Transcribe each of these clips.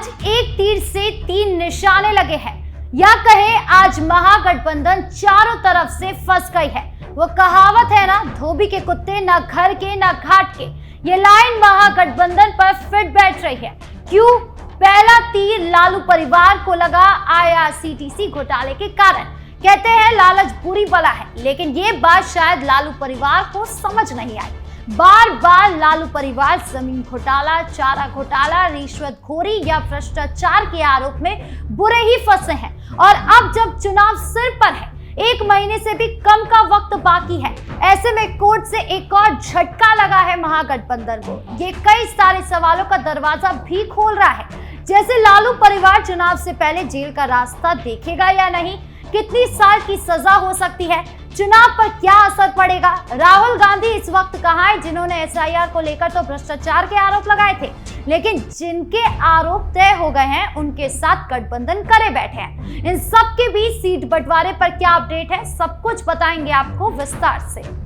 आज एक तीर से तीन निशाने लगे हैं, या कहे आज महागठबंधन चारों तरफ से फंस गई है। वो कहावत है ना, धोबी के कुत्ते ना घर के ना घाट के। ये लाइन महागठबंधन पर फिट बैठ रही है। क्यों? पहला तीर लालू परिवार को लगा IRCTC घोटाले के कारण। कहते हैं लालच बुरी बला है, लेकिन ये बात शायद लालू परिवार को समझ नहीं आई। बार बार लालू परिवार जमीन घोटाला, चारा घोटाला, रिश्वतखोरी या भ्रष्टाचार के आरोप में बुरे ही फंसे हैं। और अब जब चुनाव सिर पर है, 1 महीने से भी कम का वक्त बाकी है, ऐसे में कोर्ट से एक और झटका लगा है महागठबंधन को। ये कई सारे सवालों का दरवाजा भी खोल रहा है, जैसे लालू परिवार चुनाव से पहले जेल का रास्ता देखेगा या नहीं, कितनी साल की सजा हो सकती है, चुनाव पर क्या असर पड़ेगा। राहुल गांधी इस वक्त कहां है, जिन्होंने SIR को लेकर तो भ्रष्टाचार के आरोप लगाए थे, लेकिन जिनके आरोप तय हो गए हैं उनके साथ गठबंधन करे बैठे हैं। इन सब के बीच सीट बंटवारे पर क्या अपडेट है, सब कुछ बताएंगे आपको विस्तार से।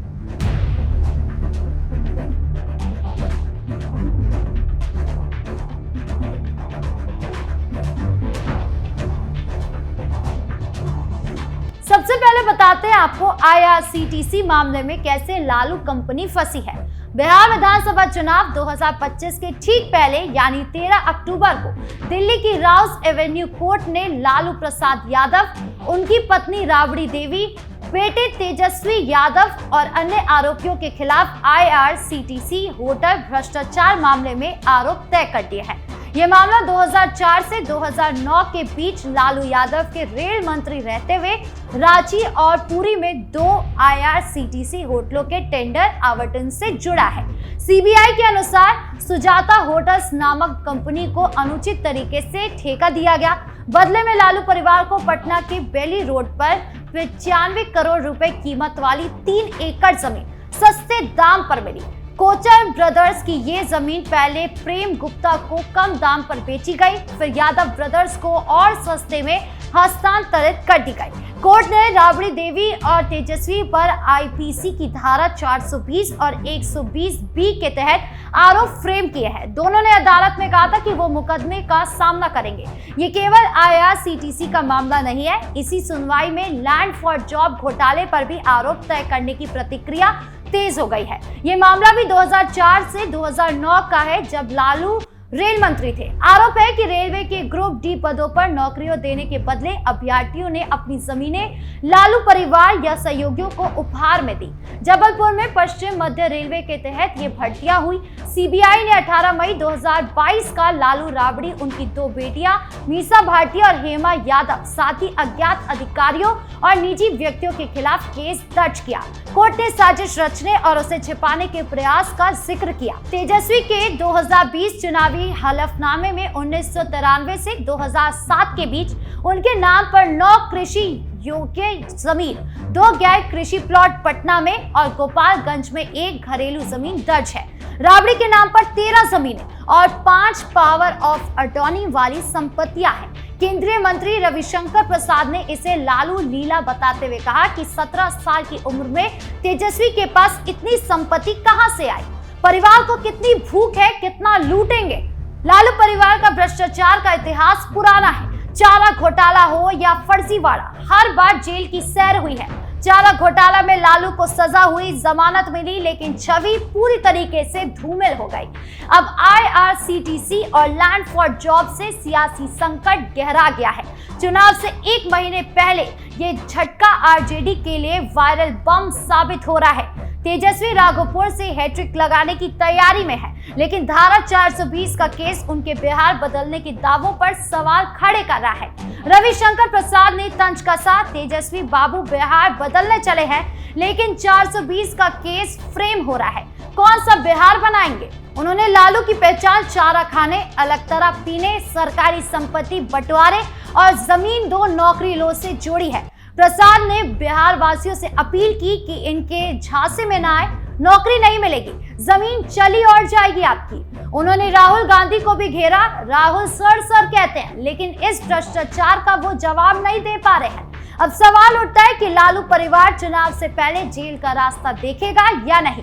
सबसे पहले बताते हैं आपको IRCTC मामले में कैसे लालू कंपनी फंसी है। बिहार विधानसभा चुनाव 2025 के ठीक पहले यानी 13 अक्टूबर को दिल्ली की राउस एवेन्यू कोर्ट ने लालू प्रसाद यादव, उनकी पत्नी राबड़ी देवी, बेटे तेजस्वी यादव और अन्य आरोपियों के खिलाफ IRCTC होटल भ्रष्टाचार मामले में आरोप तय कर दिए हैं। ये मामला 2004 से 2009 के बीच लालू यादव के रेल मंत्री रहते हुए रांची और पुरी में 2 IRCTC होटलों के टेंडर आवंटन से जुड़ा है। CBI के अनुसार सुजाता होटल्स नामक कंपनी को अनुचित तरीके से ठेका दिया गया। बदले में लालू परिवार को पटना के बेली रोड पर 95 करोड़ रुपए कीमत वाली 3 एकड़ जमीन सस्ते दाम पर मिली। कोचर ब्रदर्स की ये जमीन पहले प्रेम गुप्ता को कम दाम पर बेची गई, फिर यादव ब्रदर्स को और सस्ते में हस्तांतरित कर दी गई। कोर्ट ने राबड़ी देवी और तेजस्वी पर IPC की धारा 420 और 120B के तहत आरोप फ्रेम किए हैं। दोनों ने अदालत में कहा था कि वो मुकदमे का सामना करेंगे। ये केवल IRCTC का मामला नहीं है। इसी सुनवाई में लैंड फॉर जॉब घोटाले पर भी आरोप तय करने की प्रतिक्रिया तेज हो गई है। ये मामला भी 2004 से 2009 का है, जब लालू रेल मंत्री थे। आरोप है कि रेलवे के ग्रुप D पदों पर नौकरियों देने के बदले अभ्यर्थियों ने अपनी जमीनें लालू परिवार या सहयोगियों को उपहार में दी। जबलपुर में पश्चिम मध्य रेलवे के तहत ये भर्तियां हुई। CBI ने 18 मई 2022 का लालू राबड़ी, उनकी 2 बेटियां मीसा भाटिया और हेमा यादव, साथ ही अज्ञात अधिकारियों और निजी व्यक्तियों के खिलाफ केस दर्ज किया। कोर्ट ने साजिश रचने और उसे छिपाने के प्रयास का जिक्र किया। तेजस्वी के 2020 चुनावी हलफनामे में 1993 से 2007 के बीच उनके नाम पर 9 कृषि योग्य जमीन, 2 गैर कृषि प्लॉट पटना में और गोपालगंज में 1 घरेलू जमीन दर्ज है। राबड़ी के नाम पर 13 जमीनें और 5 पावर ऑफ अटॉर्नी वाली संपत्तियां हैं। केंद्रीय मंत्री रविशंकर प्रसाद ने इसे लालू लीला बताते हुए कहा कि 17 साल की उम्र में तेजस्वी के पास इतनी संपत्ति कहां से आई, परिवार को कितनी भूख है, कितना लूटेंगे। लालू परिवार का भ्रष्टाचार का इतिहास पुराना है। चारा घोटाला हो या फर्जीवाड़ा, हर बार जेल की सैर हुई है। चारा घोटाला में लालू को सजा हुई, जमानत मिली, लेकिन छवि पूरी तरीके से धूमिल हो गई। अब IRCTC और लैंड फॉर जॉब से सियासी संकट गहरा गया है। चुनाव से 1 महीने पहले ये झटका RJD के लिए वायरल बम साबित हो रहा है। तेजस्वी राघोपुर से हैट्रिक लगाने की तैयारी में है, लेकिन धारा 420 का केस उनके बिहार बदलने के दावों पर सवाल खड़े कर रहा है। रविशंकर प्रसाद ने तंज कसा, तेजस्वी बाबू बिहार बदलने चले हैं, लेकिन 420 का केस फ्रेम हो रहा है। कौन सा बिहार बनाएंगे? उन्होंने लालू की पहचान चारा खाने, अलकतरा पीने, सरकारी संपत्ति बंटवारे और जमीन 2 नौकरी लो से जोड़ी है। प्रसाद ने बिहार वासियों से अपील की कि इनके झांसे में ना आए, नौकरी नहीं मिलेगी, जमीन चली और जाएगी आपकी। उन्होंने राहुल गांधी को भी घेरा। राहुल सर कहते हैं, लेकिन इस भ्रष्टाचार का वो जवाब नहीं दे पा रहे हैं। अब सवाल उठता है कि लालू परिवार चुनाव से पहले जेल का रास्ता देखेगा या नहीं।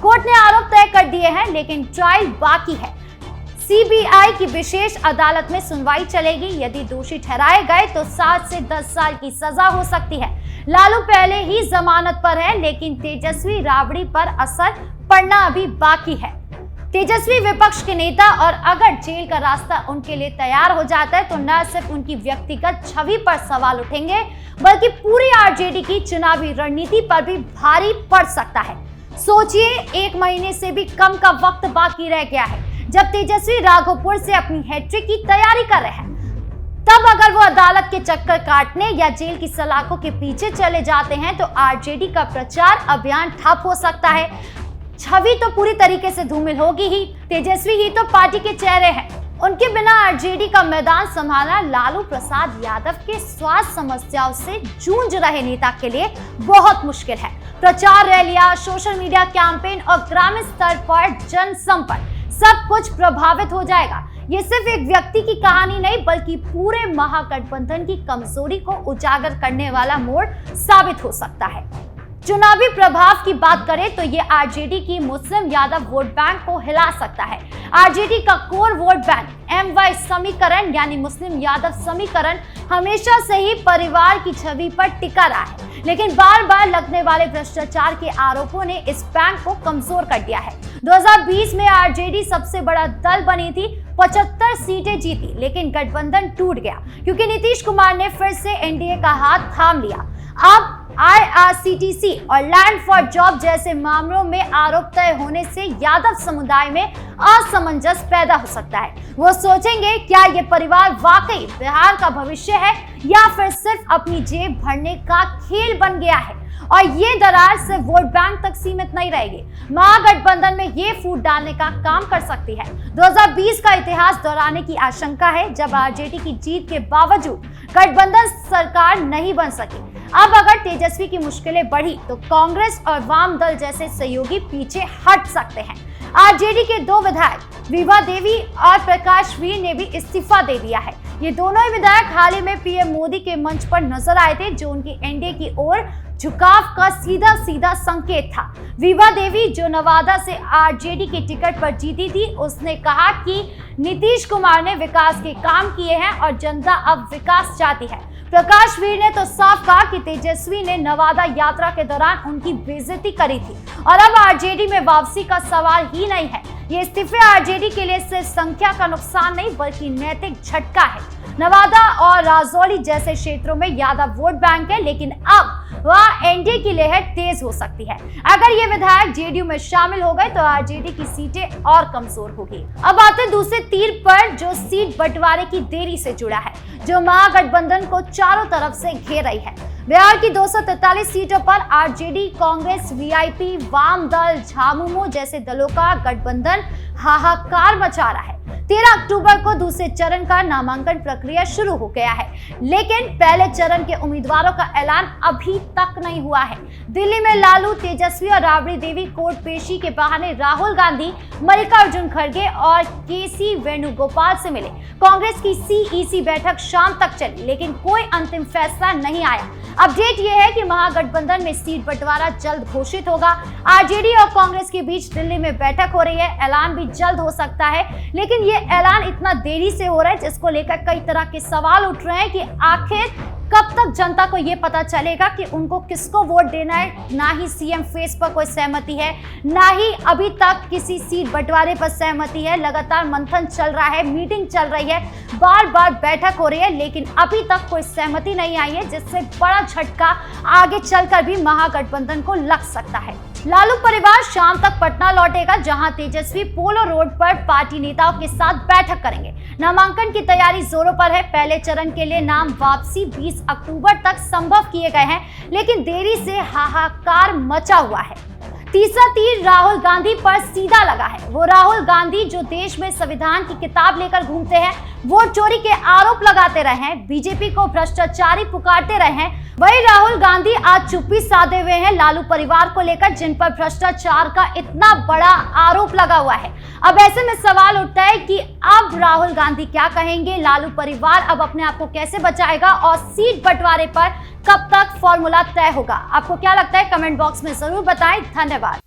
कोर्ट ने आरोप तय कर दिए हैं, लेकिन ट्रायल बाकी है। सीबीआई की विशेष अदालत में सुनवाई चलेगी। यदि दोषी ठहराए गए तो 7 से 10 साल की सजा हो सकती है। लालू पहले ही जमानत पर है, लेकिन तेजस्वी राबड़ी पर असर पड़ना अभी बाकी है। तेजस्वी विपक्ष के नेता, और अगर जेल का रास्ता उनके लिए तैयार हो जाता है तो न सिर्फ उनकी व्यक्तिगत छवि पर सवाल उठेंगे, बल्कि पूरी आरजेडी की चुनावी रणनीति पर भी भारी पड़ सकता है। सोचिए, 1 महीने से भी कम का वक्त बाकी रह गया है जब तेजस्वी राघोपुर से अपनी हैट्रिक की तैयारी कर रहे हैं। तब अगर वो अदालत के चक्कर काटने या जेल की सलाखों के पीछे चले जाते हैं तो आरजेडी का प्रचार अभियान ठप हो सकता है। छवि तो पूरी तरीके से धूमिल होगी ही। तेजस्वी ही तो पार्टी के चेहरे हैं। उनके बिना आरजेडी का मैदान संभालना लालू प्रसाद यादव के स्वास्थ्य समस्याओं से जूझ रहे नेता के लिए बहुत मुश्किल है। प्रचार रैलियां, सोशल मीडिया कैंपेन और ग्रामीण स्तर पर जनसंपर्क सब कुछ प्रभावित हो जाएगा। ये सिर्फ एक व्यक्ति की कहानी नहीं, बल्कि पूरे महागठबंधन की कमजोरी को उजागर करने वाला मोड़ साबित हो सकता है। चुनावी प्रभाव की बात करें तो ये आरजेडी की मुस्लिम यादव वोट बैंक को हिला सकता है। आरजेडी का कोर वोट बैंक MY समीकरण यानी मुस्लिम यादव समीकरण हमेशा से ही परिवार की छवि पर टिका रहा है, लेकिन बार बार लगने वाले भ्रष्टाचार के आरोपों ने इस बैंक को कमजोर कर दिया है। 2020 में आरजेडी सबसे बड़ा दल बनी थी, 75 सीटें जीती, लेकिन गठबंधन टूट गया क्योंकि नीतीश कुमार ने फिर से एनडीए का हाथ थाम लिया। अब IRCTC और लैंड फॉर जॉब जैसे मामलों में आरोप तय होने से यादव समुदाय में असमंजस पैदा हो सकता है। वो सोचेंगे, क्या ये परिवार वाकई बिहार का भविष्य है या फिर सिर्फ अपनी जेब भरने का खेल बन गया है। और ये दरार सिर्फ वोट बैंक तक सीमित नहीं रहेगी, महागठबंधन में ये फूट डालने का काम कर सकती है। 2020 का इतिहास दोहराने की आशंका है, जब आरजेडी की जीत के बावजूद गठबंधन सरकार नहीं बन सकी। अब अगर तेजस्वी की मुश्किलें बढ़ी तो कांग्रेस और वाम दल जैसे सहयोगी पीछे हट सकते हैं। आरजेडी के 2 विधायक विभा देवी और प्रकाश वीर ने भी इस्तीफा दे दिया है। ये दोनों ही विधायक हाल ही में पीएम मोदी के मंच पर नजर आए थे, जो उनकी एनडीए की ओर झुकाव का सीधा सीधा संकेत था। विभा देवी, जो नवादा से आरजेडी के टिकट पर जीती थी, उसने कहा कि नीतीश कुमार ने विकास के काम किए हैं और जनता अब विकास चाहती है। प्रकाश वीर ने तो साफ कहा कि तेजस्वी ने नवादा यात्रा के दौरान उनकी बेइज्जती करी थी और अब आरजेडी में वापसी का सवाल ही नहीं है। ये इस्तीफे आरजेडी के लिए सिर्फ संख्या का नुकसान नहीं, बल्कि नैतिक झटका है। नवादा और राजौरी जैसे क्षेत्रों में यादव वोट बैंक है, लेकिन अब वह एनडीए की लहर तेज हो सकती है। अगर ये विधायक जेडीयू में शामिल हो गए तो आरजेडी की सीटें और कमजोर होगी। अब आते दूसरे तीर पर, जो सीट बंटवारे की देरी से जुड़ा है, जो महागठबंधन को चारों तरफ से घेर रही है। बिहार की 243 सीटों पर आरजेडी, कांग्रेस, वीआईपी, वाम दल, झामुमो जैसे दलों का गठबंधन हाहाकार मचा रहा है। 13 अक्टूबर को दूसरे चरण का नामांकन प्रक्रिया शुरू हो गया है, लेकिन पहले चरण के उम्मीदवारों का ऐलान अभी तक नहीं हुआ है। दिल्ली में लालू, तेजस्वी और राबड़ी देवी कोर्ट पेशी के बहाने राहुल गांधी, मल्लिकार्जुन खड़गे और केसी वेणुगोपाल से मिले। कांग्रेस की सीईसी बैठक शाम तक चली, लेकिन कोई अंतिम फैसला नहीं आया। अपडेट यह है कि महागठबंधन में सीट बंटवारा जल्द घोषित होगा। आरजेडी और कांग्रेस के बीच दिल्ली में बैठक हो रही है, ऐलान भी जल्द हो सकता है, लेकिन ये ऐलान इतना देरी से हो रहा है जिसको लेकर कई तरह के सवाल उठ रहे हैं कि आखिर कब तक जनता को ये पता चलेगा कि उनको किसको वोट देना है। ना ही सीएम फेस पर कोई सहमति है, ना ही अभी तक किसी सीट बंटवारे पर सहमति है। लगातार मंथन चल रहा है, मीटिंग चल रही है, बार बार बैठक हो रही है, लेकिन अभी तक कोई सहमति नहीं आई है, जिससे बड़ा झटका आगे चलकर भी महागठबंधन को लग सकता है। लालू परिवार शाम तक पटना लौटेगा, जहां तेजस्वी पोलो रोड पर पार्टी नेताओं के साथ बैठक करेंगे। नामांकन की तैयारी जोरों पर है। पहले चरण के लिए नाम वापसी 20 अक्टूबर तक संभव किए गए हैं, लेकिन देरी से हाहाकार मचा हुआ है। तीसरा तीर राहुल गांधी पर सीधा लगा है। वो राहुल गांधी जो देश में संविधान की किताब लेकर घूमते हैं, वोट चोरी के आरोप लगाते रहे हैं, बीजेपी को भ्रष्टाचारी पुकारते रहे हैं, वही राहुल गांधी आज चुप्पी साधे हुए हैं लालू परिवार को लेकर, जिन पर भ्रष्टाचार का इतना बड़ा आरोप लगा हुआ है। अब ऐसे में सवाल उठता है कि अब राहुल गांधी क्या कहेंगे, लालू परिवार अब अपने आप को कैसे बचाएगा और सीट बंटवारे पर कब तक फॉर्मूला तय होगा। आपको क्या लगता है, कमेंट बॉक्स में जरूर बताएं। धन्यवाद।